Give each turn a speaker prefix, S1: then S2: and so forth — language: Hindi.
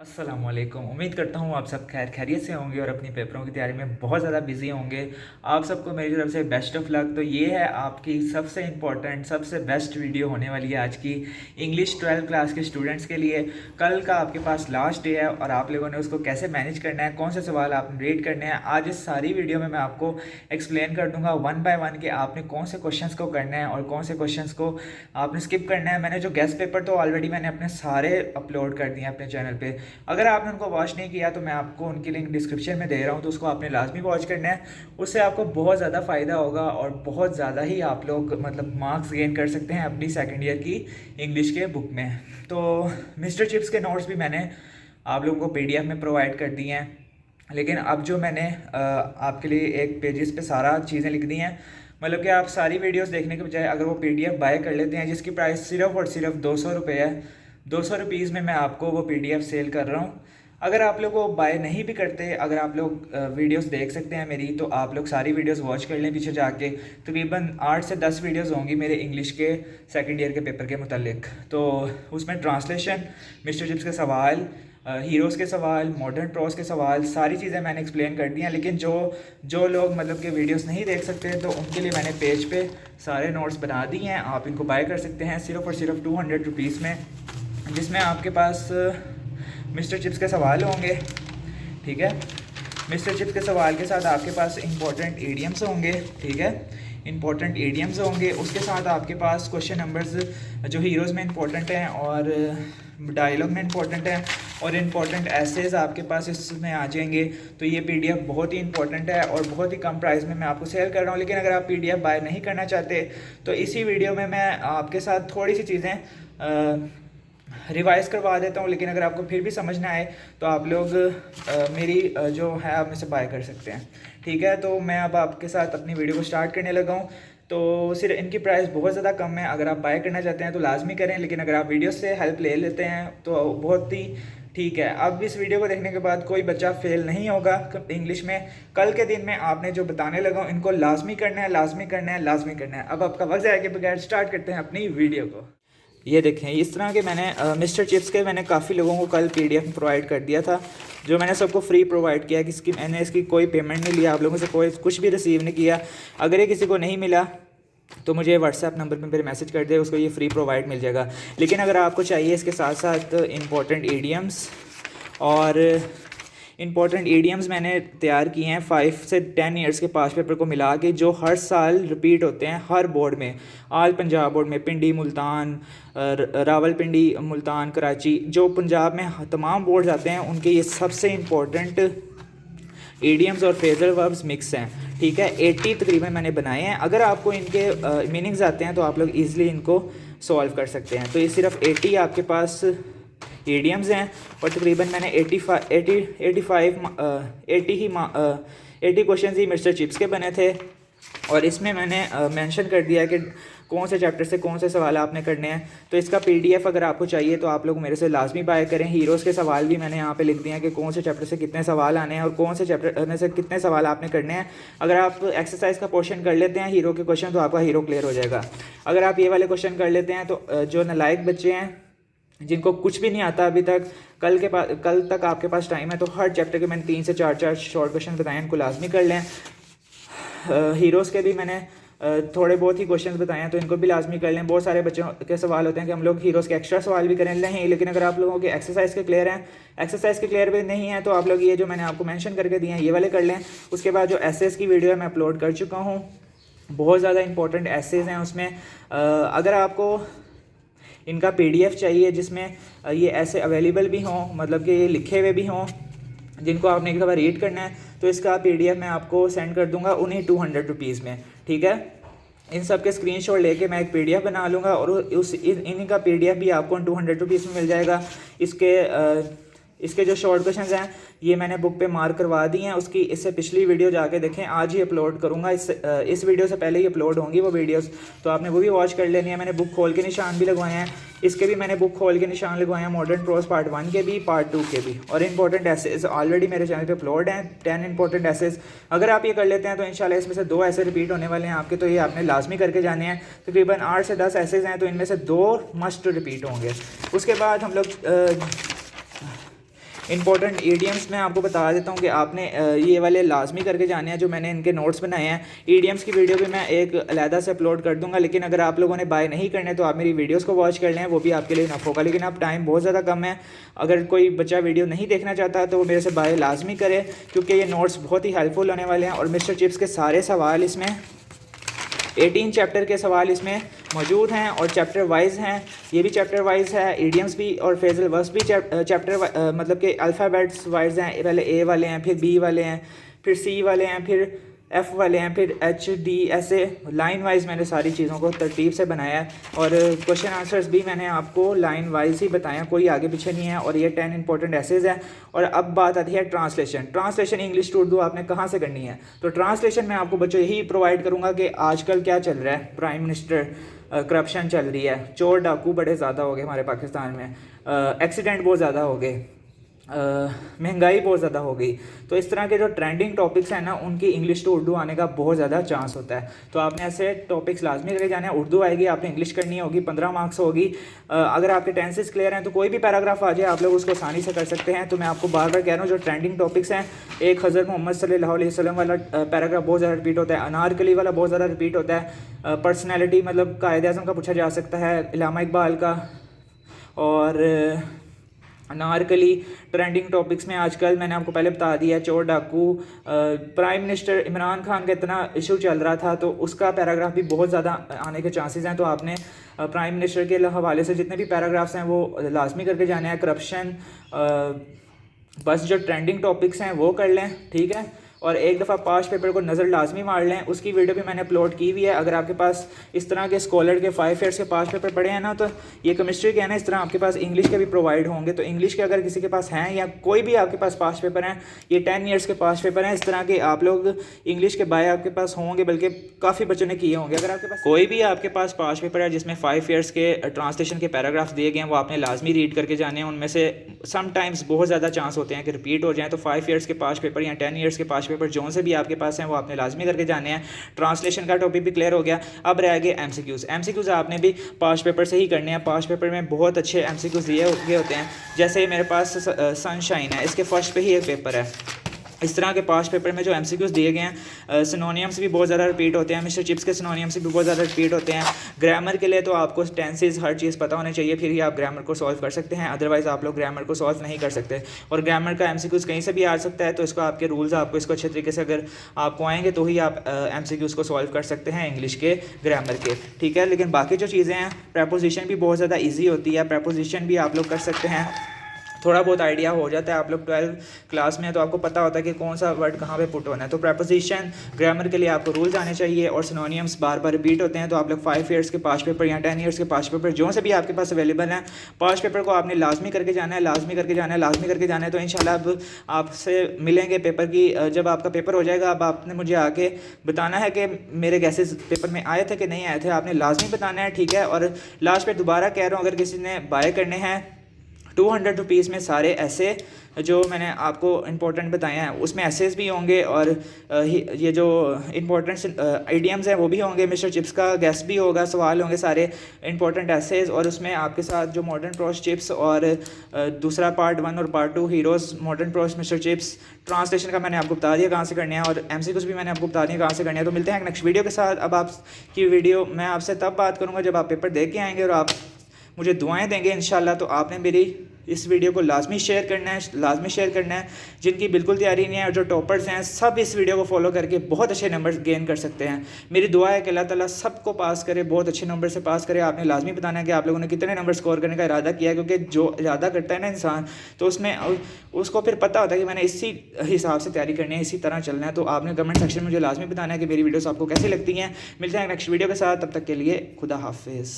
S1: अस्सलामुअलैकुम। उम्मीद करता हूँ आप सब खैर खैरियत से होंगे और अपनी पेपरों की तैयारी में बहुत ज़्यादा बिजी होंगे। आप सबको मेरी तरफ से बेस्ट ऑफ लक। तो ये है आपकी सबसे इम्पॉर्टेंट सबसे बेस्ट वीडियो होने वाली है आज की इंग्लिश 12th क्लास के स्टूडेंट्स के लिए। कल का आपके पास लास्ट डे है और आप लोगों ने उसको कैसे मैनेज करना है, कौन से सवाल आपने रीड करने हैं, आज इस सारी वीडियो में मैं आपको एक्सप्लेन कर दूंगा वन बाय वन कि आपने कौन से क्वेश्चंस को करना है और कौन से क्वेश्चंस को आपने स्किप करना है। मैंने जो गेस्ट पेपर तो ऑलरेडी मैंने अपने सारे अपलोड कर दिए हैं अपने चैनल पे। अगर आपने उनको वॉच नहीं किया तो मैं आपको उनकी लिंक डिस्क्रिप्शन में दे रहा हूँ, तो उसको आपने लाजमी वॉच करना है। उससे आपको बहुत ज़्यादा फ़ायदा होगा और बहुत ज़्यादा ही आप लोग मतलब मार्क्स गेन कर सकते हैं अपनी सेकेंड ईयर की इंग्लिश के बुक में। तो मिस्टर चिप्स के नोट्स भी मैंने आप लोगों को PDF में प्रोवाइड कर दिए हैं, लेकिन अब जो मैंने आपके लिए एक पेजेस पे सारा चीज़ें लिख दी हैं, मतलब कि आप सारी वीडियोस देखने के बजाय अगर वो PDF बाय कर लेते हैं, जिसकी प्राइस सिर्फ और सिर्फ 200 रुपये है, 200 रुपीज़ में मैं आपको वो PDF सेल कर रहा हूँ। अगर आप लोग वो बाय नहीं भी करते, अगर आप लोग वीडियोस देख सकते हैं मेरी, तो आप लोग सारी वीडियोस वॉच कर लें पीछे जाके। तकरीबन 8 से 10 वीडियोस होंगी मेरे इंग्लिश के सेकंड ईयर के पेपर के मुतालिक। तो उसमें ट्रांसलेशन, मिस्टर चिप्स के सवाल, हीरोज़ के सवाल, मॉडर्न प्रोज के सवाल, सारी चीज़ें मैंने एक्सप्लेन कर दी हैं। लेकिन जो जो लोग मतलब कि वीडियोस नहीं देख सकते, तो उनके लिए मैंने पेज पे सारे नोट्स बना दिए हैं। आप इनको बाय कर सकते हैं सिर्फ और सिर्फ 200 रुपीज़ में, जिसमें आपके पास मिस्टर चिप्स के सवाल होंगे। ठीक है, मिस्टर चिप्स के सवाल के साथ आपके पास इंपॉर्टेंट ईडियम्स होंगे। ठीक है, इंपॉर्टेंट ईडियम्स होंगे। उसके साथ आपके पास क्वेश्चन नंबर्स जो हीरोज़ में इंपॉर्टेंट हैं और डायलॉग में इंपॉर्टेंट हैं और इंपॉर्टेंट एसेज आपके पास इसमें आ जाएंगे। तो ये PDF बहुत ही इंपॉर्टेंट है और बहुत ही कम प्राइस में मैं आपको सेल कर रहा हूँ। लेकिन अगर आप PDF बाय नहीं करना चाहते तो इसी वीडियो में मैं आपके साथ थोड़ी सी चीज़ें रिवाइज़ करवा देता हूँ। लेकिन अगर आपको फिर भी समझ ना आए तो आप लोग मेरी जो है आप में से बाय कर सकते हैं। ठीक है, तो मैं अब आपके साथ अपनी वीडियो को स्टार्ट करने लगा हूँ। तो सिर्फ इनकी प्राइस बहुत ज़्यादा कम है, अगर आप बाय करना चाहते हैं तो लाजमी करें। लेकिन अगर आप वीडियो से हेल्प ले लेते हैं तो बहुत ही ठीक है। अब इस वीडियो को देखने के बाद कोई बच्चा फेल नहीं होगा इंग्लिश में। कल के दिन में आपने जो बताने लगा हूँ इनको लाजमी करना है, लाजमी करना है, लाजमी करना है। अब आपका वक्त जाए के बगैर स्टार्ट करते हैं अपनी वीडियो को। ये देखें, इस तरह के मैंने मिस्टर चिप्स के मैंने काफ़ी लोगों को कल PDF में प्रोवाइड कर दिया था, जो मैंने सबको फ्री प्रोवाइड किया। किसकी मैंने इसकी कोई पेमेंट नहीं लिया, आप लोगों से कोई कुछ भी रिसीव नहीं किया। अगर ये किसी को नहीं मिला तो मुझे व्हाट्सएप नंबर पे मेरे मैसेज कर दे, उसको ये फ्री प्रोवाइड मिल जाएगा। लेकिन अगर आपको चाहिए इसके साथ साथ इंपॉर्टेंट ईडियम्स और इंपॉर्टेंट ईडियम्स मैंने तैयार किए हैं 5 से 10 ईयर्स के पास पेपर को मिला के, जो हर साल रिपीट होते हैं हर बोर्ड में। आल पंजाब बोर्ड में पिंडी, मुल्तान, रावलपिंडी, मुल्तान, कराची, जो पंजाब में तमाम बोर्ड्स आते हैं उनके ये सबसे इम्पोर्टेंट ईडियम्स और फ्रेजल वर्ब्स मिक्स हैं। ठीक है, 80 तकरीबन मैंने बनाए हैं। अगर आपको इनके मीनिंग्स आते हैं तो आप लोग ईज़िली इनको सॉल्व कर सकते हैं। तो ये सिर्फ 80 आपके पास ईडियम्स हैं और तकरीबन मैंने 80 क्वेश्चन ही मिस्टर चिप्स के बने थे। और इसमें मैंने मेंशन कर दिया कि कौन से चैप्टर से कौन से सवाल आपने करने हैं। तो इसका PDF अगर आपको चाहिए तो आप लोग मेरे से लाजमी बाय करें। हीरोज़ के सवाल भी मैंने यहाँ पे लिख दिए हैं कि कौन से चैप्टर से कितने सवाल आने हैं और कौन से चैप्टर में से कितने सवाल आपने करने हैं। अगर आप एक्सरसाइज का पोर्शन कर लेते हैं हीरो के क्वेश्चन, तो आपका हीरो क्लियर हो जाएगा। अगर आप ये वाले क्वेश्चन कर लेते हैं तो जो नालायक बच्चे हैं जिनको कुछ भी नहीं आता अभी तक, कल तक आपके पास टाइम है, तो हर चैप्टर के मैंने 3 से 4 शॉर्ट क्वेश्चन बताए हैं, उनको लाजमी कर लें। हीरोज़ के भी मैंने थोड़े बहुत ही क्वेश्चंस बताए हैं, तो इनको भी लाजमी कर लें। बहुत सारे बच्चों के सवाल होते हैं कि हम लोग हीरोज़ के एक्स्ट्रा सवाल भी करें, नहीं। लेकिन अगर आप लोगों के एक्सरसाइज के क्लियर हैं, एक्सरसाइज के क्लियर भी नहीं है, तो आप लोग ये जो मैंने आपको मेंशन करके दिए हैं ये वाले कर लें। उसके बाद जो एसेस की वीडियो मैं अपलोड कर चुका हूँ, बहुत ज़्यादा इंपॉर्टेंट एसेज हैं उसमें। अगर आपको इनका PDF चाहिए जिसमें ये ऐसे अवेलेबल भी हों, मतलब कि ये लिखे हुए भी हों जिनको आपने एक दफ़ा रीड करना है, तो इसका PDF मैं आपको सेंड कर दूंगा उन्हीं 200 रुपीज़ में। ठीक है, इन सब के स्क्रीनशॉट लेके मैं एक PDF बना लूँगा और इन्हीं का PDF भी आपको 200 रुपीज़ में मिल जाएगा। इसके जो शॉर्ट क्वेश्चंस हैं ये मैंने बुक पे मार्क करवा दी हैं। उसकी इससे पिछली वीडियो जाके देखें, आज ही अपलोड करूँगा। इस वीडियो से पहले ही अपलोड होंगी वो वीडियोस, तो आपने वो भी वॉच कर लेनी है। मैंने बुक खोल के निशान भी लगवाए हैं, इसके भी मैंने बुक खोल के निशान लगवाए हैं, मॉडर्न प्रोज पार्ट 1 के भी, पार्ट 2 के भी। और इंपॉर्टेंट एसेज ऑलरेडी मेरे चैनल पे अपलोड हैं, 10 इंपॉर्टेंट एसेज। अगर आप ये कर लेते हैं तो इंशाल्लाह इसमें से 2 ऐसे रिपीट होने वाले हैं आपके, तो ये आपने लाजमी करके जाने हैं। तकरीबन 8 से 10 एसेज हैं, तो इनमें से 2 मस्ट रिपीट होंगे। उसके बाद हम लोग इंपॉर्टेंट ईडियम्स मैं आपको बता देता हूँ कि आपने ये वाले लाजमी करके जाने हैं, जो मैंने इनके नोट्स बनाए हैं। ईडियम्स की वीडियो भी मैं एक अलहदा से अपलोड कर दूंगा, लेकिन अगर आप लोगों ने बाय नहीं करने तो आप मेरी वीडियोस को वॉच कर लें, वो भी आपके लिए नफ़ होगा। लेकिन अब टाइम बहुत ज़्यादा कम है, अगर कोई बच्चा वीडियो नहीं देखना चाहता तो वो मेरे से बाय लाजमी करे, क्योंकि ये नोट्स बहुत ही हेल्पफुल होने वाले हैं। और मिस्टर चिप्स के सारे सवाल इसमें 18 चैप्टर के सवाल इसमें मौजूद हैं और चैप्टर वाइज हैं। ये भी चैप्टर वाइज है, ईडियम्स भी और फ्रेजल वर्ब्स भी चैप्टर मतलब कि अल्फ़ाबेट्स वाइज हैं। पहले ए वाले हैं, फिर बी वाले हैं, फिर सी वाले हैं, फिर एफ़ वाले हैं, फिर एच डी, ऐसे लाइन वाइज मैंने सारी चीज़ों को तरतीब से बनाया है। और क्वेश्चन आंसर्स भी मैंने आपको लाइन वाइज ही बताया, कोई आगे पीछे नहीं है। और ये 10 इंपॉर्टेंट एसेज है। और अब बात आती है ट्रांसलेशन इंग्लिश टू उर्दू आपने कहाँ से करनी है। तो ट्रांसलेशन मैं आपको बच्चों यही प्रोवाइड करूँगा कि आजकल क्या चल रहा है। प्राइम मिनिस्टर करप्शन चल रही है, चोर डाकू बड़े ज़्यादा हो गए हमारे पाकिस्तान में, एक्सीडेंट बहुत ज़्यादा हो गए, महंगाई बहुत ज़्यादा हो गई। तो इस तरह के जो ट्रेंडिंग टॉपिक्स हैं ना, उनकी इंग्लिश टू उर्दू आने का बहुत ज़्यादा चांस होता है। तो आपने ऐसे टॉपिक्स लाजमी करके जाना है। उर्दू आएगी, आपने इंग्लिश करनी होगी, 15 मार्क्स होगी। अगर आपके टेंसेस क्लियर हैं तो कोई भी पैराग्राफ आ जाए आप लोग उसको आसानी से कर सकते हैं। तो मैं आपको बार बार कह रहा हूँ, जो ट्रेंडिंग टॉपिक्स हैं, एक हज़रत मोहम्मद सल्लल्लाहु अलैहि वसल्लम वाला पैराग्राफ बहुत ज़्यादा रिपीट होता है, अनारकली वाला बहुत ज़्यादा रिपीट होता है, पर्सनैलिटी मतलब कायदे आज़म का पूछा जा सकता है, इल्लामा इकबाल का। और अनारकली ट्रेंडिंग टॉपिक्स में आजकल मैंने आपको पहले बता दिया, चोर डाकू, प्राइम मिनिस्टर इमरान खान का इतना इशू चल रहा था तो उसका पैराग्राफ भी बहुत ज़्यादा आने के चांसेस हैं। तो आपने प्राइम मिनिस्टर के हवाले से जितने भी पैराग्राफ्स हैं वो लाजमी करके जाने हैं। करप्शन, बस जो ट्रेंडिंग टॉपिक्स हैं वो कर लें, ठीक है। और एक दफ़ा पास्ट पेपर को नज़र लाजमी मार लें, उसकी वीडियो भी मैंने अपलोड की हुई है। अगर आपके पास इस तरह के स्कॉलर के 5 ईयर्स के पास्ट पेपर पढ़े हैं ना, तो ये केमिस्ट्री के हैं ना, इस तरह आपके पास इंग्लिश के भी प्रोवाइड होंगे। तो इंग्लिश के अगर किसी के पास हैं या कोई भी आपके पास पास्ट पेपर हैं, ये 10 ईयर्स के पास्ट पेपर हैं, इस तरह के आप लोग इंग्लिश के बाय आपके पास होंगे, बल्कि काफ़ी बच्चों ने किए होंगे। अगर आपके पास कोई भी आपके पास पास्ट पेपर है जिसमें 5 ईयर्स के ट्रांसलेशन के पैराग्राफ्स दिए गए हैं, वो आपने लाजमी रीड करके जाने हैं। उनमें से समटाइम्स बहुत ज़्यादा चांस होते हैं कि रिपीट हो जाएँ। तो 5 ईयर्स के पास्ट पेपर या 10 ईयर्स के पास्ट पेपर जो से भी आपके पास हैं वो आपने लाजमी करके जाने हैं। ट्रांसलेशन का टॉपिक भी क्लियर हो गया। अब रह गए एमसीक्यूज़ आपने भी पास्ट पेपर से ही करने हैं। पास्ट पेपर में बहुत अच्छे एमसीक्यूज़ दिए होते हैं। जैसे मेरे पास सनशाइन है, इसके फर्स्ट पे ही एक पेपर है। इस तरह के पास्ट पेपर में जो एमसीक्यूज़ दिए गए हैं, सिनोनियम्स भी बहुत ज़्यादा रिपीट होते हैं। मिस्टर चिप्स के सिनोनियम्स भी बहुत ज़्यादा रिपीट होते हैं। ग्रामर के लिए तो आपको टेंसेस हर चीज़ पता होने चाहिए, फिर ही आप ग्रामर को सॉल्व कर सकते हैं, अदरवाइज़ आप लोग ग्रामर को सॉल्व नहीं कर सकते। और ग्रामर का एमसीक्यूज़ कहीं से भी आ सकता है, तो इसको आपके रूल्स आपको इसको अच्छे तरीके से अगर आपको आएंगे तो ही आप एमसीक्यूज़ को सॉल्व कर सकते हैं इंग्लिश के ग्रामर के, ठीक है। लेकिन बाकी जो चीज़ें हैं, प्रपोजिशन भी बहुत ज़्यादा ईजी होती है, प्रपोजिशन भी आप लोग कर सकते हैं। थोड़ा बहुत आइडिया हो जाता है, आप लोग 12 क्लास में हैं तो आपको पता होता है कि कौन सा वर्ड कहाँ पे पुट होना है। तो प्रपोजिशन ग्रामर के लिए आपको रूल्स आने चाहिए। और सिनोनियम्स बार बार रिपीट होते हैं, तो आप लोग 5 ईयर्स के पास्ट पेपर या 10 ईयर्स के पास्ट पेपर जो से भी आपके पास अवेलेबल हैं, पास्ट पेपर को आपने लाजमी करके जाना है, लाजमी करके जाना है, लाजमी करके जाना है। तो इंशाल्लाह अब आपसे मिलेंगे पेपर की, जब आपका पेपर हो जाएगा, अब आपने मुझे आके बताना है कि मेरे गैसेस पेपर में आए थे कि नहीं आए थे, आपने लाजमी बताना है, ठीक है। और लास्ट पे दोबारा कह रहा हूँ, अगर किसी ने बाय करने हैं 200 रुपीज़ में सारे ऐसे जो मैंने आपको इंपॉर्टेंट बताए हैं, उसमें एसेस भी होंगे और ये जो इंपॉर्टेंट आइडियम्स हैं वो भी होंगे। मिस्टर चिप्स का गेस्ट भी होगा, सवाल होंगे सारे इंपॉर्टेंट एसेस। और उसमें आपके साथ जो मॉडर्न प्रोस चिप्स और दूसरा पार्ट 1 और part 2 heroes modern pros mister chips, translation का मैंने आपको बता दिया कहाँ से करने हैं, और एमसीक्यूज़ भी मैंने आपको बता दिया कहाँ से करने हैं। तो मिलते हैं नेक्स्ट वीडियो के साथ। अब आपकी वीडियो मैं आपसे तब बात करूँगा जब आप पेपर दे के आएँगे और आप मुझे दुआएं देंगे इंशाल्लाह। तो आपने मेरी इस वीडियो को लाजमी शेयर करना है, लाजमी शेयर करना है। जिनकी बिल्कुल तैयारी नहीं है और जो टॉपर्स हैं, सब इस वीडियो को फॉलो करके बहुत अच्छे नंबर गेन कर सकते हैं। मेरी दुआ है कि अल्लाह ताला सबको पास करे, बहुत अच्छे नंबर से पास करे। आपने लाजमी बताना है कि आप लोगों ने कितने नंबर स्कोर करने का इरादा किया है, क्योंकि जो इरादा करता है ना इंसान, तो उसमें उसको फिर पता होता है कि मैंने इसी हिसाब से तैयारी करनी है, इसी तरह चलना है। तो आपने कमेंट सेक्शन में मुझे लाजमी बताना है कि मेरी वीडियोस आपको कैसी लगती हैं। मिलते हैं नेक्स्ट वीडियो के साथ, तब तक के लिए खुदा हाफिज़।